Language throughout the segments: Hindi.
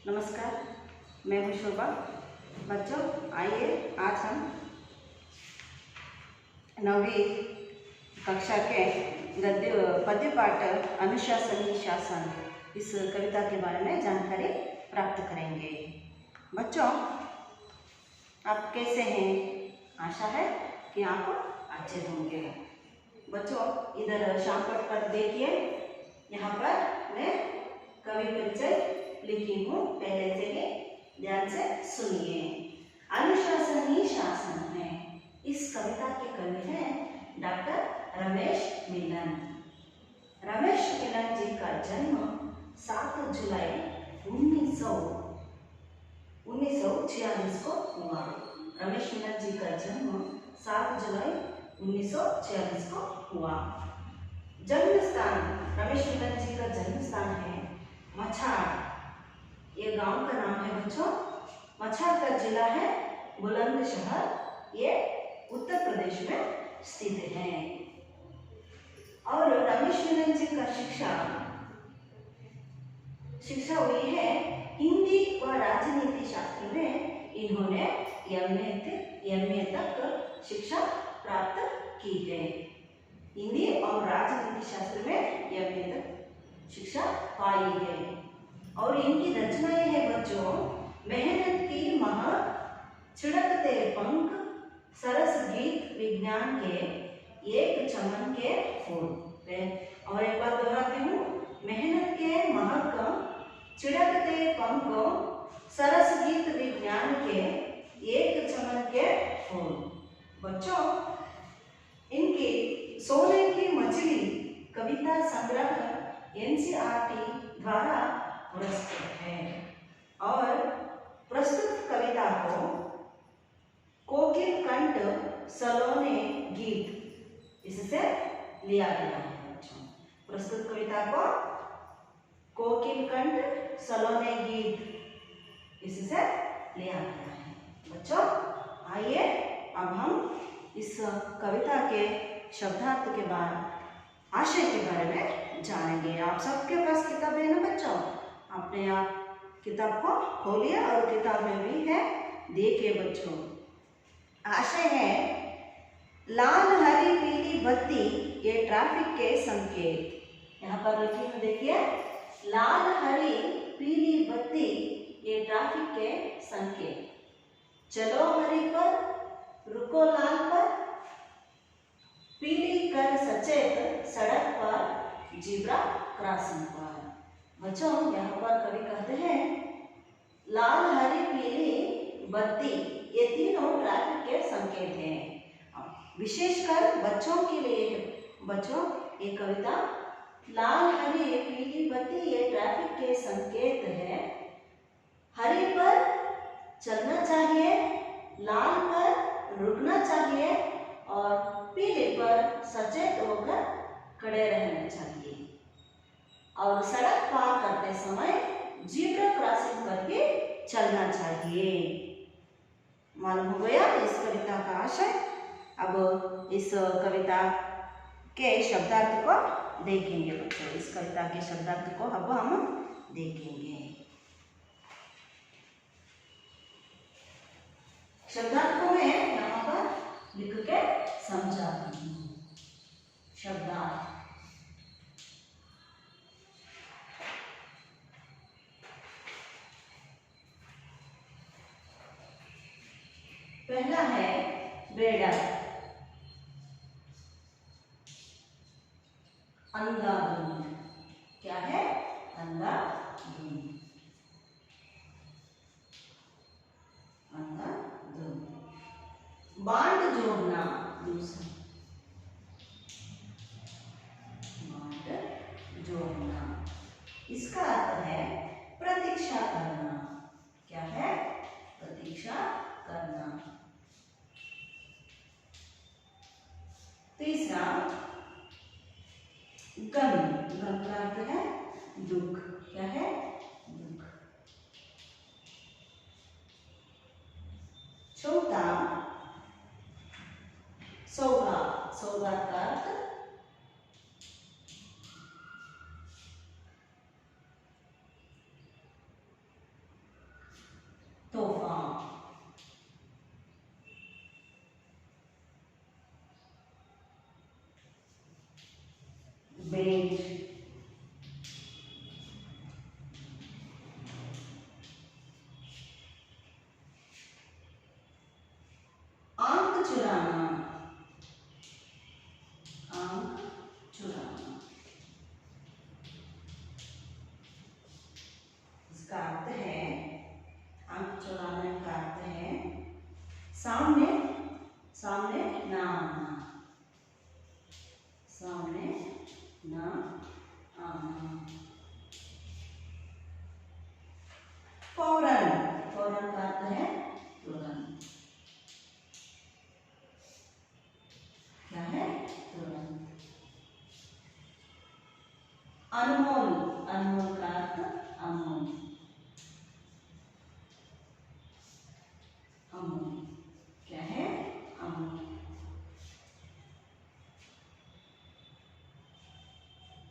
नमस्कार, मैं हूँ शोभा। बच्चों, आइए आज हम 9वीं कक्षा के गद्य पद्य पाठ अनुशासन ही शासन इस कविता के बारे में जानकारी प्राप्त करेंगे। बच्चों, आप कैसे हैं? आशा है कि आप अच्छे होंगे। बच्चों, इधर शामपट पर देखिए, यहाँ पर मैं कवि परिचय लिखी हूँ, पहले से ही ध्यान से सुनिए। अनुशासन ही शासन है। इस कविता के कवि हैं डॉक्टर रमेश मिलन। रमेश मिलन जी का जन्म 7 जुलाई 1946 को हुआ। रमेश मिलन जी का जन्म 7 जुलाई 1946 को हुआ। जन्म स्थान, रमेश मिलन जी का जन्म स्थान है मछाड़। ये गांव का नाम है बच्चों। मछाड़ का जिला है बुलंदशहर। ये उत्तर प्रदेश में स्थित है। और रमेश मिलन जी का शिक्षा हुई है हिंदी व राजनीति शास्त्र में। इन्होंने एमए तक शिक्षा प्राप्त की है। हिंदी और राजनीति शास्त्र में एमए तक शिक्षा पाई है। और इनकी रचनाएं है बच्चों, मेहनत की महक, छिड़कते पंख, सरस गीत, विज्ञान के एक चमन के फूल। और एक बार दोहराती हूँ, मेहनत के महक, छिड़कते पंख, सरस गीत, विज्ञान के एक चमन के फूल। बच्चों, इनकी सोने की मछली कविता संग्रह एनसीईआरटी द्वारा पुरस्कृत है। और प्रस्तुत कविता को कोकिल कंठ सलोने गीत इससे लिया गया है। बच्चों, प्रस्तुत कविता को कोकिल कंठ सलोने गीत इससे लिया गया है। बच्चों, आइए अब हम इस कविता के शब्दार्थ के बाद आशय के बारे में जानेंगे। आप सबके पास किताब है ना बच्चों? अपने आप किताब को खोलिए और किताब में भी है, देखिए बच्चों। आशय है, लाल हरी पीली बत्ती ये ट्रैफिक के संकेत। यहाँ पर लिखी है, देखिए, लाल हरी पीली बत्ती ये ट्रैफिक के संकेत। चलो हरी पर, रुको लाल पर, पीली कर सचेत सड़क पर, जीब्रा क्रॉसिंग पर। बच्चों, यहाँ पर कवि कहते हैं लाल हरी पीली बत्ती ये तीनों ट्रैफिक के संकेत हैं। विशेषकर बच्चों के लिए बच्चों, ये कविता लाल हरी पीली बत्ती ये ट्रैफिक के संकेत है। हरी पर चलना चाहिए, लाल पर रुकना चाहिए और पीले पर सचेत होकर खड़े रहना चाहिए। और सड़क पार करते समय जीब्रा क्रॉसिंग करके चलना चाहिए। मालूम हो गया इस कविता का आशय। अब इस कविता के शब्दार्थ को देखेंगे बच्चों। इस कविता के शब्दार्थ को अब हम देखेंगे। शब्दार्थ को मैं यहाँ पर लिख के समझाती हूँ। शब्दार्थ, पहला है बेड़ा, अंधाधुंध। क्या है? अंधाधुंध, अंधाधुंध। बांड जोड़ना, दूसरा, बांड जोड़ना। इसका अर्थ है प्रतीक्षा करना। क्या है? प्रतीक्षा करना। तीसरा गम, गम का अर्थ है दुख। क्या है? दुख। चौथा सौगात, सौगात का अर्थ तोहफा, बेट, आंख चुराना, आंख चुराना। इसका अर्थ है, आंख चुराने का अर्थ है सामने सामने ना आना, सामने ना आना। फौरन, फौरन का अर्थ है तुरंत। क्या है? तुरंत। अनमोल, अनमोल का अर्थ अमूल, अमूल। क्या है? अमूल।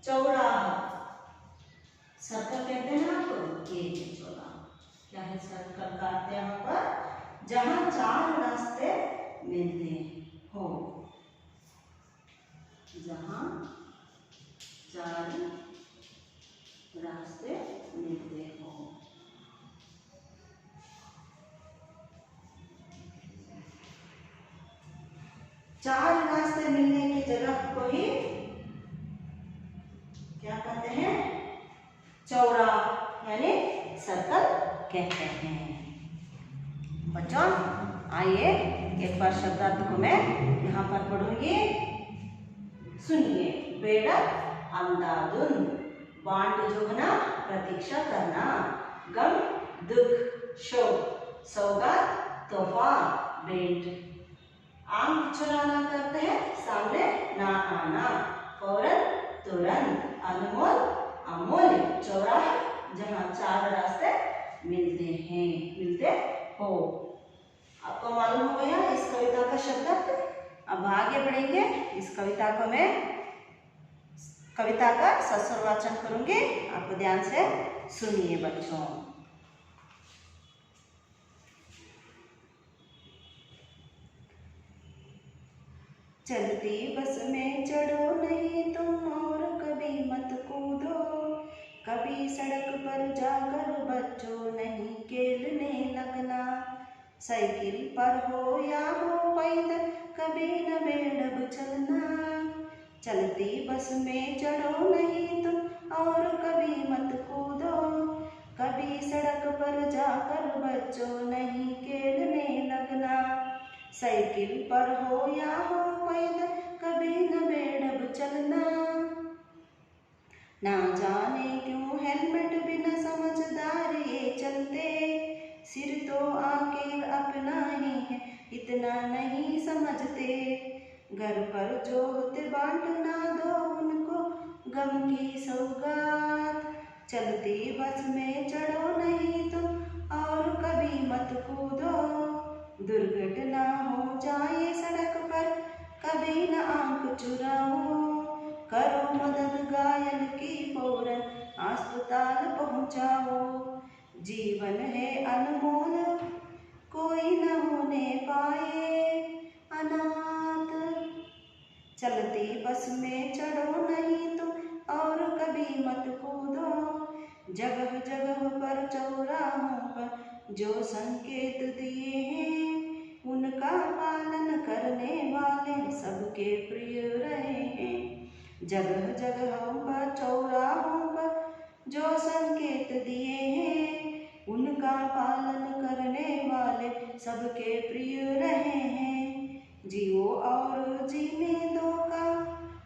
चौराहा, सर्कल कहते हैं ना आपको, ये चौराहा। क्या है सर्कल का अर्थ यहाँ पर? जहां चार रास्ते मिलते हो, जहां चार रास्ते मिलते हो। चार रास्ते मिलने की जगह को ही क्या कहते हैं? चौराहा यानी सर्कल कहते हैं। बच्चों आइए एक बार शब्दार्थ को मैं यहाँ पर पढ़ूंगी, सुनिए। बेड़क अमदादुन, बांट जोगना प्रतीक्षा करना, गम दुख शोक, सौगात तोहफा भेंट। आंख चुराना करते हैं सामने ना आना, फौरन तुरंत, अनमोल अमूल्य, चौराहा जहाँ चार रास्ते मिलते हैं, मिलते हो। आपको मालूम हो गया इस कविता का शब्दार्थ। अब आगे बढ़ेंगे। इस कविता को मैं कविता का सस्वर वाचन करूंगी, आपको ध्यान से सुनिए बच्चों। चलती बस में चढ़ो नहीं तुम और कभी मत कूदो, कभी सड़क पर जाकर बच्चों नहीं खेलने लगना। साइकिल पर हो या हो पैदल कभी न बेड़ब चलना। चलती बस में चढ़ो नहीं तुम और कभी मत कूदो, कभी सड़क पर जाकर बच्चों नहीं खेलने लगना। साइकिल पर हो या हो पैदल कभी न बेड़ब चलना। ना जाने क्यों हेलमेट बिना समझदार ये चलते, सिर तो आखिर अपना ही है इतना नहीं समझते। घर पर जो होते बांटना दो उनको गम की सौगात। चलती बस में चढ़ो नहीं तुम और कभी मत कूदो, दुर्घटना हो जाए सड़क पर कभी न आंख चुराओ। करो मदद घायल की फौरन अस्पताल पहुंचाओ। जीवन है अनमोल कोई न होने पाए अनाथ। चलती बस में चढ़ो नहीं तुम और कभी मत कूदो, जगह जगह पर चौराहों पर जो संकेत दिए हैं उनका पालन करने वाले सबके प्रिय रहे हैं। जगह जगह पर चौराहों पर जो संकेत दिए हैं उनका पालन करने वाले सबके प्रिय रहे हैं। जियो और जीने दो का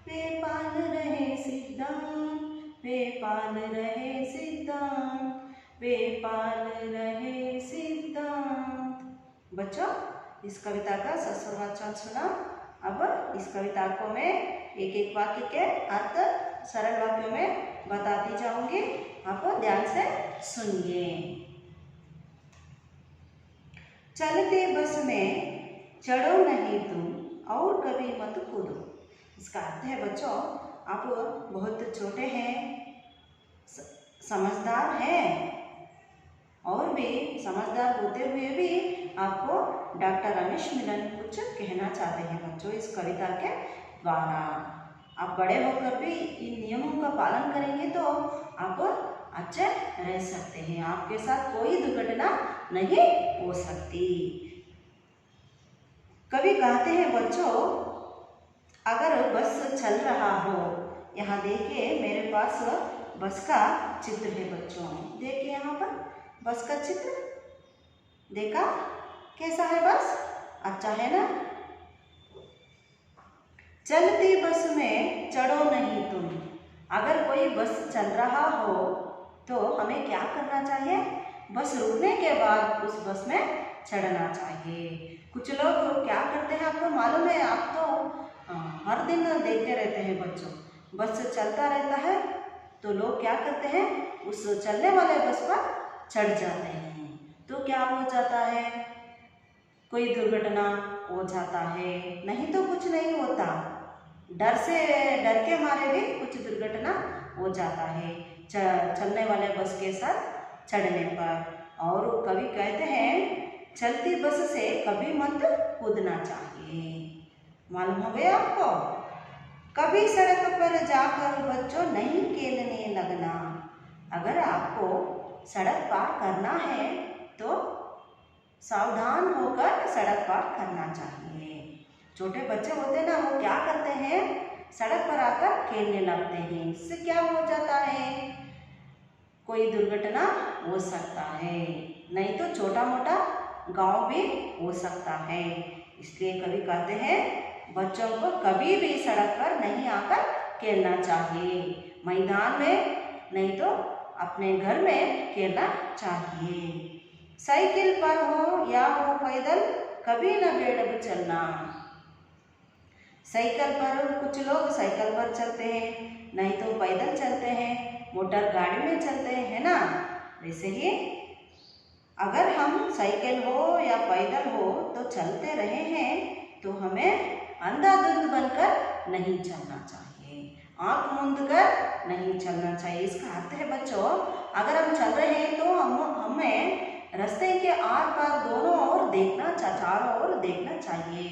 वे पाल रहे सिद्धांत, वे पाल रहे सिद्धांत, वे पाल रहे सिद्धांत। बच्चों इस कविता का सस्वर वाचन सुना। अब इस कविता को मैं एक एक वाक्य के अर्थ सरल वाक्यों में बताती जाऊंगी, आप ध्यान से सुनिए। चलते बस में चढ़ो नहीं तुम और कभी मत कूदो। इसका अर्थ है बच्चों, आप बहुत छोटे हैं, समझदार हैं और भी समझदार होते हुए भी आपको डॉक्टर रमेश मिलन कुछ कहना चाहते हैं बच्चों इस कविता के द्वारा। आप बड़े होकर भी इन नियमों का पालन करेंगे तो आप अच्छे रह सकते हैं, आपके साथ कोई दुर्घटना नहीं हो सकती। कवि कहते हैं बच्चों, अगर बस चल रहा हो, यहाँ देखिए मेरे पास बस का चित्र है बच्चों, देखिए यहाँ पर बस का चित्र देखा, कैसा है बस, अच्छा है ना। चलती बस में चढ़ो नहीं तुम, अगर कोई बस चल रहा हो तो हमें क्या करना चाहिए, बस रुकने के बाद उस बस में चढ़ना चाहिए। कुछ लोग क्या करते हैं आपको मालूम है, आप तो हर दिन देखते रहते हैं बच्चों, बस चलता रहता है तो लोग क्या करते हैं उस चलने वाले बस पर चढ़ जाते हैं, तो क्या हो जाता है, कोई दुर्घटना हो जाता है, नहीं तो कुछ नहीं होता, डर के मारे भी कुछ दुर्घटना हो जाता है चलने वाले बस के साथ चढ़ने पर। और कवि कहते हैं चलती बस से कभी मत कूदना चाहिए, मालूम हो गया आपको। कभी सड़क पर जाकर बच्चों नहीं खेलने लगना, अगर आपको सड़क पार करना है तो सावधान होकर सड़क पार करना चाहिए। छोटे बच्चे होते हैं ना, वो क्या करते हैं सड़क पर आकर खेलने लगते हैं, इससे क्या हो जाता है, कोई दुर्घटना हो सकता है, नहीं तो छोटा मोटा गांव भी हो सकता है। इसलिए कवि कहते हैं बच्चों को कभी भी सड़क पर नहीं आकर खेलना चाहिए, मैदान में नहीं तो अपने घर में खेलना चाहिए। साइकिल पर हो या हो पैदल कभी न बेढब चलना, साइकिल पर कुछ लोग साइकिल पर चलते हैं, नहीं तो पैदल चलते हैं, मोटर गाड़ी में चलते हैं, है ना। वैसे ही अगर हम साइकिल हो या पैदल हो तो चलते रहे हैं तो हमें अंधाधुंध बनकर नहीं चलना चाहिए, आंख मूंद कर नहीं चलना चाहिए। इसका अर्थ है बच्चों, अगर हम चल रहे हैं तो हमें रास्ते के आर पार दोनों ओर देखना, चारों ओर देखना चाहिए,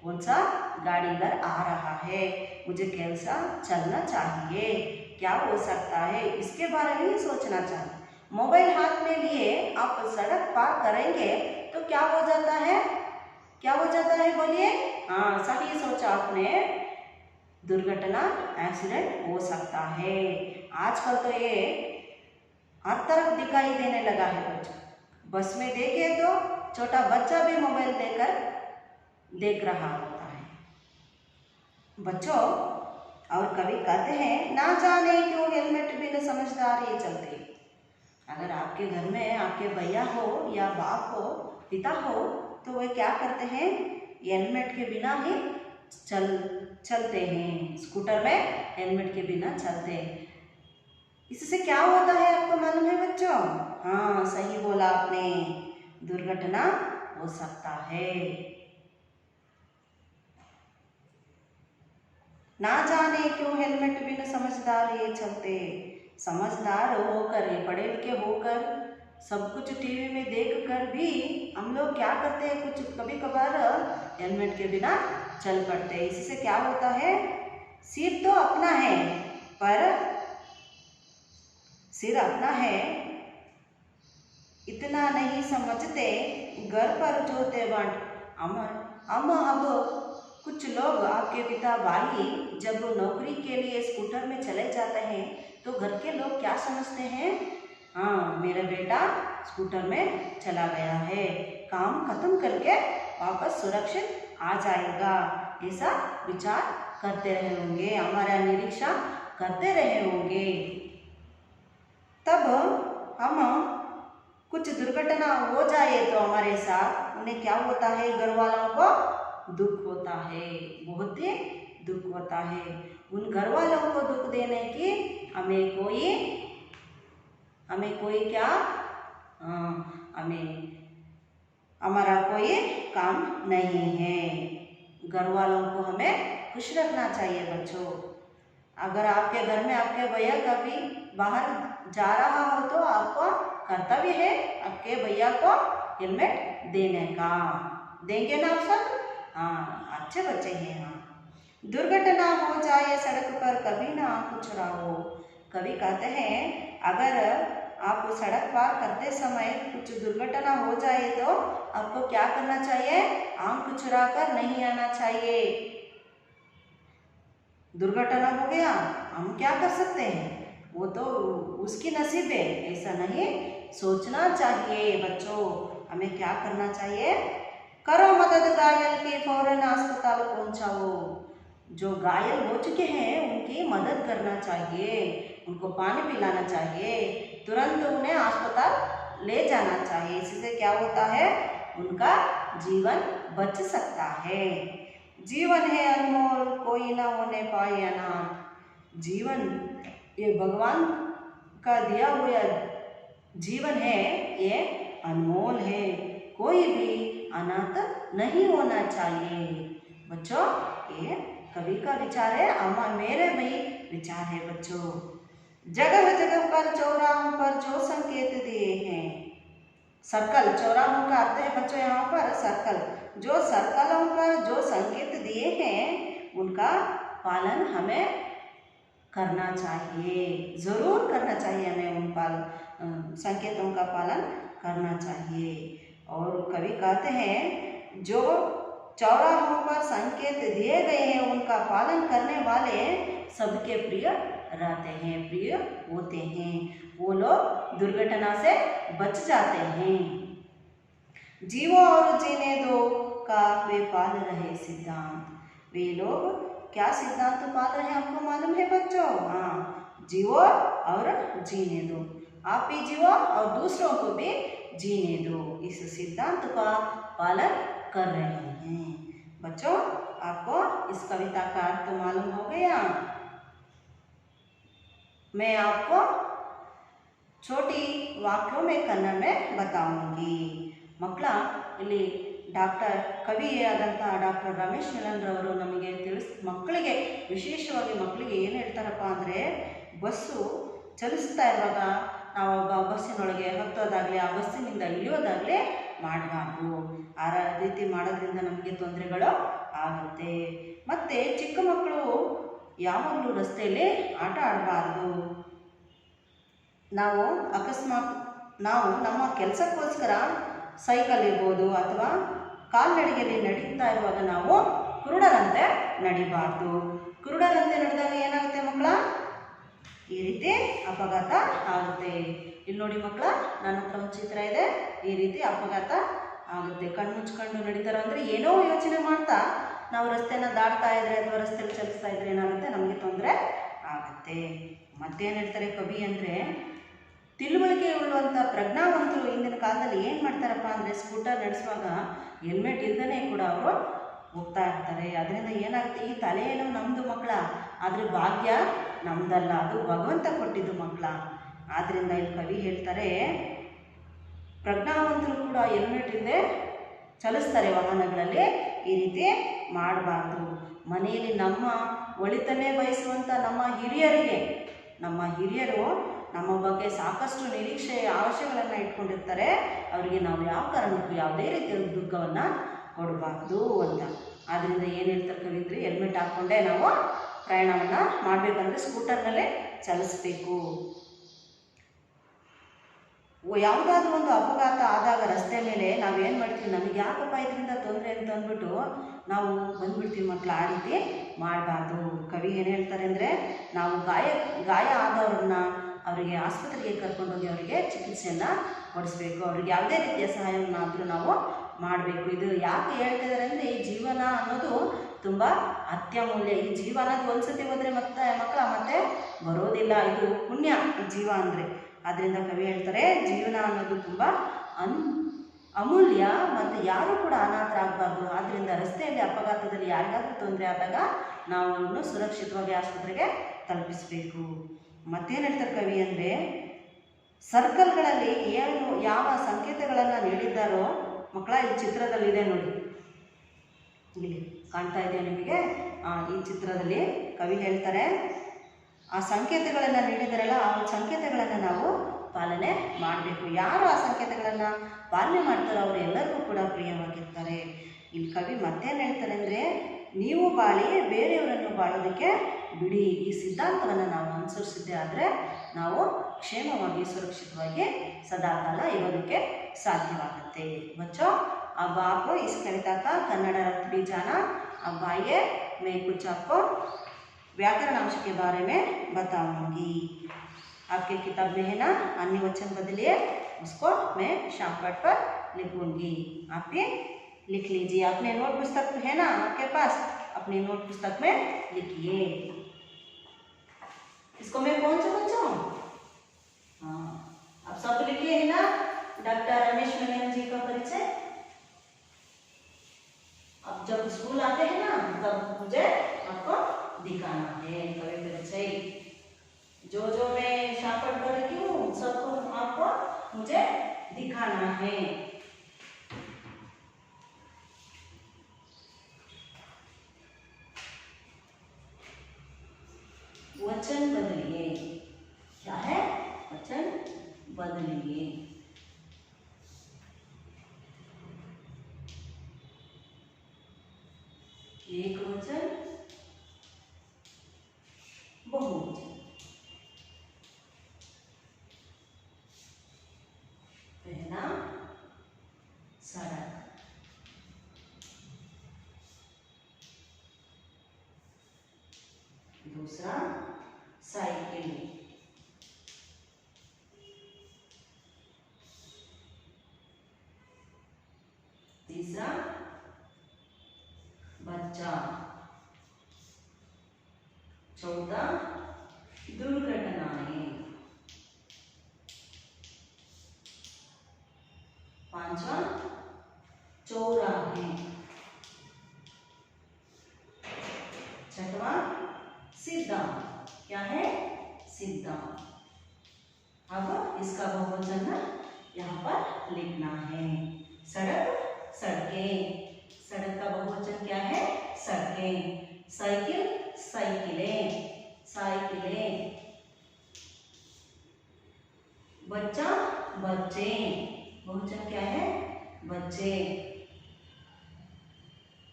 कौन सा गाड़ी इधर आ रहा है, मुझे कैसा चलना चाहिए, क्या हो सकता है, इसके बारे में ही सोचना चाहिए। मोबाइल हाथ में लिए आप सड़क पार करेंगे तो क्या हो जाता है, क्या हो जाता है बोलिए, हाँ सही सोचा आपने, दुर्घटना एक्सीडेंट हो सकता है। आजकल तो ये हर तरफ दिखाई देने लगा है बच्चों, बस में देखे तो छोटा बच्चा भी मोबाइल देख रहा होता है बच्चों। और कवि कहते हैं ना जाने क्यों हेलमेट बिना समझदार ये चलते, अगर आपके घर में आपके भैया हो या बाप हो, पिता हो, तो वे क्या करते हैं हेलमेट के बिना ही चलते हैं, स्कूटर में हेलमेट के बिना चलते हैं। इससे क्या होता है आपको मालूम है बच्चों, हाँ सही बोला आपने, दुर्घटना हो सकता है। ना जाने क्यों हेलमेट बिना समझदार ये चलते, समझदार होकर, ये पढ़े लिखे होकर, सब कुछ टीवी में देख कर भी हम लोग क्या करते हैं, कुछ कभी कभार हेलमेट के बिना चल पड़ते हैं। इससे क्या होता है, सिर तो अपना है पर सिर अपना है इतना नहीं समझते, घर पर जोते बंट हम अब कुछ लोग आपके पिता वाली जब नौकरी के लिए स्कूटर में चले जाते हैं तो घर के लोग क्या समझते हैं, हाँ मेरा बेटा स्कूटर में चला गया है, काम खत्म करके वापस सुरक्षित आ जाएगा, ऐसा विचार करते रहे होंगे, हमारा निरीक्षण करते रहे होंगे। तब हम कुछ दुर्घटना हो जाए तो हमारे साथ उन्हें क्या होता है, घर वालों को दुख होता है, बहुत ही दुख होता है। उन घर वालों को दुख देने की हमें कोई क्या, हमारा कोई काम नहीं है, घर वालों को हमें खुश रखना चाहिए बच्चों। अगर आपके घर में आपके भैया कभी बाहर जा रहा हो तो आपका कर्तव्य है आपके भैया को हेलमेट देने का। देंगे ना आप सब? हाँ, अच्छे बच्चे हैं। हाँ, दुर्घटना हो जाए सड़क पर कभी ना आंख चुराओ। कवि कहते हैं अगर आप सड़क पार करते समय कुछ दुर्घटना हो जाए तो आपको क्या करना चाहिए? आंख चुरा कर नहीं आना चाहिए। दुर्घटना हो गया, हम क्या कर सकते हैं? वो तो उसकी नसीब है, ऐसा नहीं सोचना चाहिए बच्चों। हमें क्या करना चाहिए? करो मदद घायल की, फौरन अस्पताल पहुंचाओ। जो घायल हो चुके हैं उनकी मदद करना चाहिए, उनको पानी पिलाना चाहिए, तुरंत उन्हें अस्पताल ले जाना चाहिए। इससे क्या होता है? उनका जीवन बच सकता है। जीवन है अनमोल, कोई ना होने पाए अनाथ। जीवन ये भगवान का दिया हुआ जीवन है, ये अनमोल है, कोई भी अनाथ नहीं होना चाहिए। बच्चों, ये कवि का विचार है, मेरे भी विचार है बच्चों। जगह जगह पर चौराहों पर जो संकेत दिए हैं, सर्कल, चौराहों का अर्थ है बच्चों यहाँ पर सर्कल। जो सर्कलों पर जो संकेत दिए हैं उनका पालन हमें करना चाहिए, जरूर करना चाहिए। हमें उन संकेतों का पालन करना चाहिए। और कवि कहते हैं जो चौराहों पर संकेत दिए गए हैं उनका पालन करने वाले सबके प्रिय रहते हैं, प्रिय होते हैं। वो लोग दुर्घटना से बच जाते हैं। जीवो और जीने दो का वे पाल रहे सिद्धांत। वे लोग क्या सिद्धांत पाल रहे हैं आपको मालूम है बच्चों? हाँ, जीवो और जीने दो। आप भी जीवो और दूसरों को भी जीने दो, इस सिद्धांत का पालन कर रहे हैं। बच्चों, आपको इस कविता का अर्थ मालूम हो गया? मैं आपको छोटी वाक्यों में कन्नड़ में बताऊंगी। ಮಕ್ಕಳ ಇಲ್ಲಿ ಕವಿಯಾದಂತಹ ಡಾಕ್ಟರ್ ರಮೇಶ್ ಮಿಲನ್ ರವರು ನಮಗೆ ಮಕ್ಕಳಿಗೆ ವಿಶೇಷವಾಗಿ ಮಕ್ಕಳಿಗೆ ಏನು ಹೇಳ್ತಾರಪ್ಪ ಅಂದರೆ, ಬಸ್ಸು ಚಲಿಸ್ತಾ ಇರುವಾಗ ನಾವು ಬಸ್ಸಿನೊಳಗೆ ಹತ್ತೋದಾಗಲಿ ಆ ಬಸ್ಸಿನಿಂದ ಇಳಿಯೋದಾಗಲಿ ಮಾಡಬಾರ್ದು. ಆ ರೀತಿ ಮಾಡೋದ್ರಿಂದ ನಮಗೆ ತೊಂದರೆಗಳು ಆಗುತ್ತೆ. ಮತ್ತು ಚಿಕ್ಕ ಮಕ್ಕಳು ಯಾವಾಗಲೂ ರಸ್ತೆಯಲ್ಲಿ ಆಟ ಆಡಬಾರ್ದು. ನಾವು ಅಕಸ್ಮಾತ್ ನಮ್ಮ ಕೆಲಸಕ್ಕೋಸ್ಕರ ಸೈಕಲ್ ಇರ್ಬೋದು ಅಥವಾ ಕಾಲ್ನಡಿಗೆಯಲ್ಲಿ ನಡೀತಾ ಇರುವಾಗ ನಾವು ಕುರುಡರಂತೆ ನಡಿಬಾರ್ದು. ಕುರುಡರಂತೆ ನಡೆದಾಗ ಏನಾಗುತ್ತೆ ಮಕ್ಕಳ? ಈ ರೀತಿ ಅಪಘಾತ ಆಗುತ್ತೆ. ಇಲ್ಲಿ ನೋಡಿ ಮಕ್ಕಳ, ನನ್ನ ಹತ್ರ ಒಂದು ಚಿತ್ರ ಇದೆ. ಈ ರೀತಿ ಅಪಘಾತ ಆಗುತ್ತೆ. ಕಣ್ಣು ಮುಚ್ಕೊಂಡು ನಡೀತಾರೋ ಅಂದರೆ ಏನೋ ಯೋಚನೆ ಮಾಡ್ತಾ ನಾವು ರಸ್ತೆನ ದಾಟ್ತಾ ಇದ್ರೆ ಅಥವಾ ರಸ್ತೆಯಲ್ಲಿ ಚಲಿಸ್ತಾ ಇದ್ರೆ ಏನಾಗುತ್ತೆ? ನಮಗೆ ತೊಂದರೆ ಆಗುತ್ತೆ. ಮತ್ತೇನು ಹೇಳ್ತಾರೆ ಕವಿ ಅಂದರೆ, ತಿಳುವಳಿಕೆ ಉಳ್ಳುವಂಥ ಪ್ರಜ್ಞಾವಂತರು ಇಂದಿನ ಕಾಲದಲ್ಲಿ ಏನು ಮಾಡ್ತಾರಪ್ಪ ಅಂದರೆ, ಸ್ಕೂಟರ್ ನಡೆಸುವಾಗ ಹೆಲ್ಮೆಟ್ ಇಲ್ಲದೇ ಕೂಡ ಅವರು ಹೋಗ್ತಾ ಇರ್ತಾರೆ. ಅದರಿಂದ ಏನಾಗುತ್ತೆ? ಈ ತಲೆಯೇನು ನಮ್ಮದು ಮಕ್ಕಳ, ಆದರೆ ಭಾಗ್ಯ ನಮ್ಮದಲ್ಲ, ಅದು ಭಗವಂತ ಕೊಟ್ಟಿದ್ದು ಮಕ್ಕಳ. ಆದ್ದರಿಂದ ಇಲ್ಲಿ ಕವಿ ಹೇಳ್ತಾರೆ, ಪ್ರಜ್ಞಾವಂತರು ಕೂಡ ಹೆಲ್ಮೆಟ್ ಇಲ್ಲದೆ ಚಲಿಸ್ತಾರೆ ವಾಹನಗಳಲ್ಲಿ. ಈ ರೀತಿ ಮಾಡಬಾರ್ದು. ಮನೆಯಲ್ಲಿ ನಮ್ಮ ಒಳಿತನ್ನೇ ಬಯಸುವಂಥ ನಮ್ಮ ಹಿರಿಯರು ನಮ್ಮ ಬಗ್ಗೆ ಸಾಕಷ್ಟು ನಿರೀಕ್ಷೆ ಆಶಯಗಳನ್ನು ಇಟ್ಕೊಂಡಿರ್ತಾರೆ. ಅವರಿಗೆ ನಾವು ಯಾವ ಕಾರಣಕ್ಕೂ ಯಾವುದೇ ರೀತಿಯ ದುಃಖವನ್ನು ಕೊಡಬಾರ್ದು ಅಂತ. ಆದ್ದರಿಂದ ಏನು ಹೇಳ್ತಾರೆ ಕವಿ ಅಂದರೆ, ಹೆಲ್ಮೆಟ್ ಹಾಕ್ಕೊಂಡೇ ನಾವು ಪ್ರಯಾಣವನ್ನು ಮಾಡಬೇಕಂದ್ರೆ ಸ್ಕೂಟರ್ನಲ್ಲೇ ಚಲಿಸಬೇಕು. ಯಾವುದಾದ್ರೂ ಒಂದು ಅಪಘಾತ ಆದಾಗ ರಸ್ತೆ ಮೇಲೆ ನಾವೇನು ಮಾಡ್ತೀವಿ? ನಮಗೆ ಯಾಕಪ್ಪ ಇದರಿಂದ ತೊಂದರೆ ಅಂತ ಅಂದ್ಬಿಟ್ಟು ನಾವು ಬಂದ್ಬಿಡ್ತೀವಿ ಮಕ್ಕಳು. ಆ ರೀತಿ ಮಾಡಬಾರ್ದು. ಕವಿ ಏನು ಹೇಳ್ತಾರೆ ಅಂದರೆ, ನಾವು ಗಾಯ ಆದವ್ರನ್ನ ಅವರಿಗೆ ಆಸ್ಪತ್ರೆಗೆ ಕರ್ಕೊಂಡೋಗಿ ಅವರಿಗೆ ಚಿಕಿತ್ಸೆಯನ್ನು ಕೊಡಿಸ್ಬೇಕು. ಅವ್ರಿಗೆ ಯಾವುದೇ ರೀತಿಯ ಸಹಾಯವನ್ನಾದರೂ ನಾವು ಮಾಡಬೇಕು. ಇದು ಯಾಕೆ ಹೇಳ್ತಿದ್ದಾರೆ ಅಂದರೆ, ಈ ಜೀವನ ಅನ್ನೋದು ತುಂಬ ಅತ್ಯಮೂಲ್ಯ. ಈ ಜೀವನದ ಒಂದು ಸತಿ ಹೋದರೆ ಮತ್ತೆ ಬರೋದಿಲ್ಲ. ಇದು ಪುಣ್ಯ ಈ ಜೀವ ಅಂದರೆ. ಆದ್ದರಿಂದ ಕವಿ ಹೇಳ್ತಾರೆ, ಜೀವನ ಅನ್ನೋದು ತುಂಬ ಅಮೂಲ್ಯ ಮತ್ತು ಯಾರೂ ಕೂಡ ಅನಾಥರಾಗಬಾರ್ದು. ಆದ್ದರಿಂದ ರಸ್ತೆಯಲ್ಲಿ ಅಪಘಾತದಲ್ಲಿ ಯಾರಿಗಾದ್ರೂ ತೊಂದರೆ ಆದಾಗ ನಾವು ಅವರನ್ನು ಸುರಕ್ಷಿತವಾಗಿ ಆಸ್ಪತ್ರೆಗೆ ತಲುಪಿಸಬೇಕು. ಮತ್ತೇನು ಹೇಳ್ತಾರೆ ಕವಿ ಅಂದರೆ, ಸರ್ಕಲ್ಗಳಲ್ಲಿ ಯಾವ ಸಂಕೇತಗಳನ್ನು ನೀಡಿದ್ದಾರೋ ಮಕ್ಕಳ ಈ ಚಿತ್ರದಲ್ಲಿದೆ ನೋಡಿ. ಇಲ್ಲಿ ಕಾಣ್ತಾ ಇದೆಯಾ ನಿಮಗೆ? ಈ ಚಿತ್ರದಲ್ಲಿ ಕವಿ ಹೇಳ್ತಾರೆ, ಆ ಸಂಕೇತಗಳನ್ನು ನೀಡಿದಾರಲ್ಲ ಆ ಸಂಕೇತಗಳನ್ನು ನಾವು ಪಾಲನೆ ಮಾಡಬೇಕು. ಯಾರು ಆ ಸಂಕೇತಗಳನ್ನು ಪಾಲನೆ ಮಾಡ್ತಾರೋ ಅವರು ಎಲ್ಲರಿಗೂ ಕೂಡ ಪ್ರಿಯವಾಗಿರ್ತಾರೆ. ಇಲ್ಲಿ ಕವಿ ಮತ್ತೇನು ಹೇಳ್ತಾರೆ ಅಂದರೆ, ನೀವು ಬಾಳಿ ಬೇರೆಯವರನ್ನು ಬಾಳೋದಕ್ಕೆ ಬಿಡಿ. ಈ ಸಿದ್ಧಾಂತವನ್ನು ನಾವು ಅನುಸರಿಸಿದ್ದೆ ಆದರೆ ನಾವು ಕ್ಷೇಮವಾಗಿ ಸುರಕ್ಷಿತವಾಗಿ ಸದಾಕಾಲ ಇರೋದಕ್ಕೆ ಸಾಧ್ಯವಾಗುತ್ತೆ. बच्चों अब आप इस कविता का कन्नड़ अर्थ भी जाना. अब आइए मैं कुछ आपको व्याकरण अंश के बारे में बताऊंगी. आपके किताब में है ना अन्य वचन बदलिए, उसको मैं शामपट पर लिखूंगी. आप भी लिख लीजिए. अपने नोट पुस्तक है ना आपके पास, अपनी नोट पुस्तक में लिखिए. इसको मैं कौन सा बच्चों? हाँ, आप सब लिखिए है ना. डॉक्टर रमेश मेनन जी का परिचय. अब जब स्कूल आते हैं ना तब मुझे आपको दिखाना है कवि परिचय. जो जो मैं शामपट पर लिखी हूँ सबको आपको मुझे दिखाना है. वचन बदलिए. क्या है? वचन बदलिए. एक वचन, बहुवचन. पहला सड़क, दूसरा साइकिल, तीसरा बच्चा, चौथा दुर्घटनाएं, पांचवा चौराहे, छठवां सिद्धांत. क्या है? सिद्धांत. अब इसका बहुवचन यहाँ पर लिखना है. सड़क, सड़कें. सड़क का बहुवचन क्या है? सड़कें. साइकिल, साइकिलें, साइकिलें. बच्चा, बच्चे. बहुवचन क्या है? बच्चे.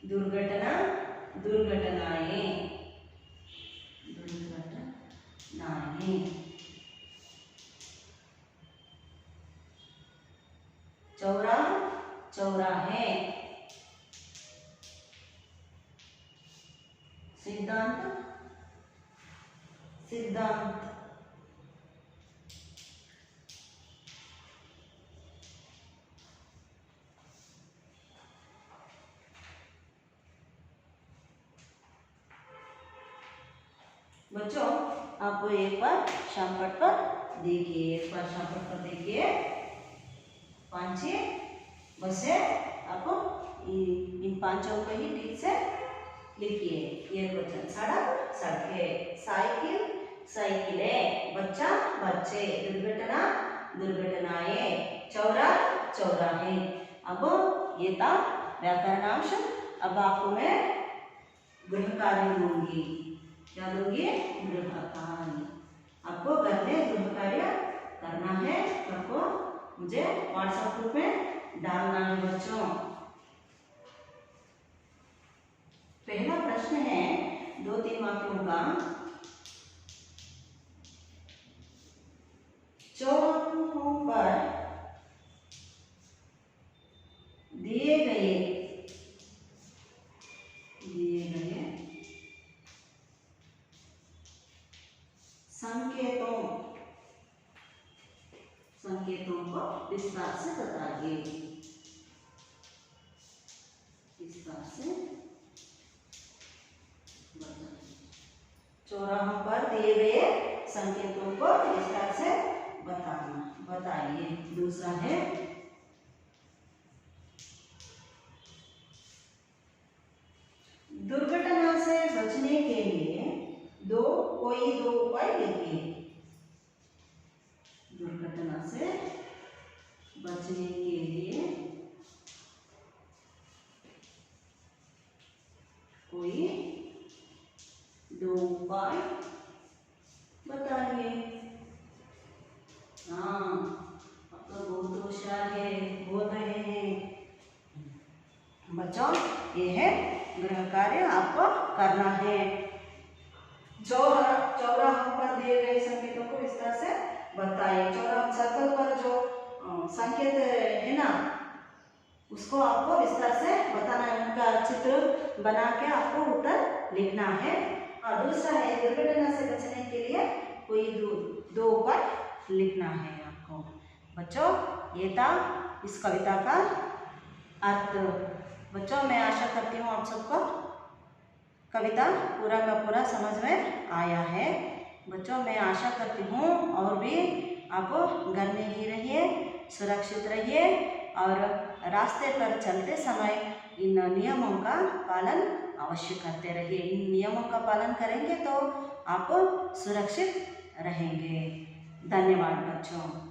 दुर्घटना, दुर्घटनाएं, दुर्घटनाएं. चौराहा, चौराहे. सिद्धांत, सिद्धांत. बच्चों आप एक बार शामपट पर देखिए. एक बार शामपट पर देखिए. 5 बस है. आपको इन पांचों को ही ठीक से लिखिए. ये वचन सड़क, सड़कें, साइकिल, साइकिलें, बच्चा, बच्चे, दुर्घटना, दुर्घटनाएं, चौराहा, चौराहे. अब ये था व्याकरणांश. अब आपको मैं गृह कार्य दूंगी. क्या दूंगी? गृह कार्य. आपको घर में गृह कार्य करना है. आपको मुझे व्हाट्सएप ग्रुप में डालना है बच्चों. पहला प्रश्न है 2-3 वाक्यों का. चौराहों पर दिए गए संकेतों को विस्तार से बताइए. विस्तार से बताइए. चौराहों पर दिए गए संकेतों को विस्तार से बताना, बताइए. दूसरा है दुर्घटना से बचने के लिए कोई दो उपाय लिखिए. दुर्घटना से बचने के लिए कोई 2 उपाय ये है गृह कार्य आपको करना है। चौराहा पर दिए गए संकेतों को विस्तार से बताइए। चौराहा सर्कल पर जो संकेत है ना, उसको आपको विस्तार से बताना है, उनका चित्र बना के आपको उत्तर लिखना है। और दूसरा है दुर्घटना से बचने के लिए कोई दो उपाय लिखना है आपको। बच्चों, ये था इस कविता का अर्थ। बच्चों, मैं आशा करती हूँ आप सबको कविता पूरा का पूरा समझ में आया है। बच्चों, मैं आशा करती हूँ और भी आप घर में ही रहिए, सुरक्षित रहिए और रास्ते पर चलते समय इन नियमों का पालन अवश्य करते रहिए। इन नियमों का पालन करेंगे तो आप सुरक्षित रहेंगे। धन्यवाद बच्चों।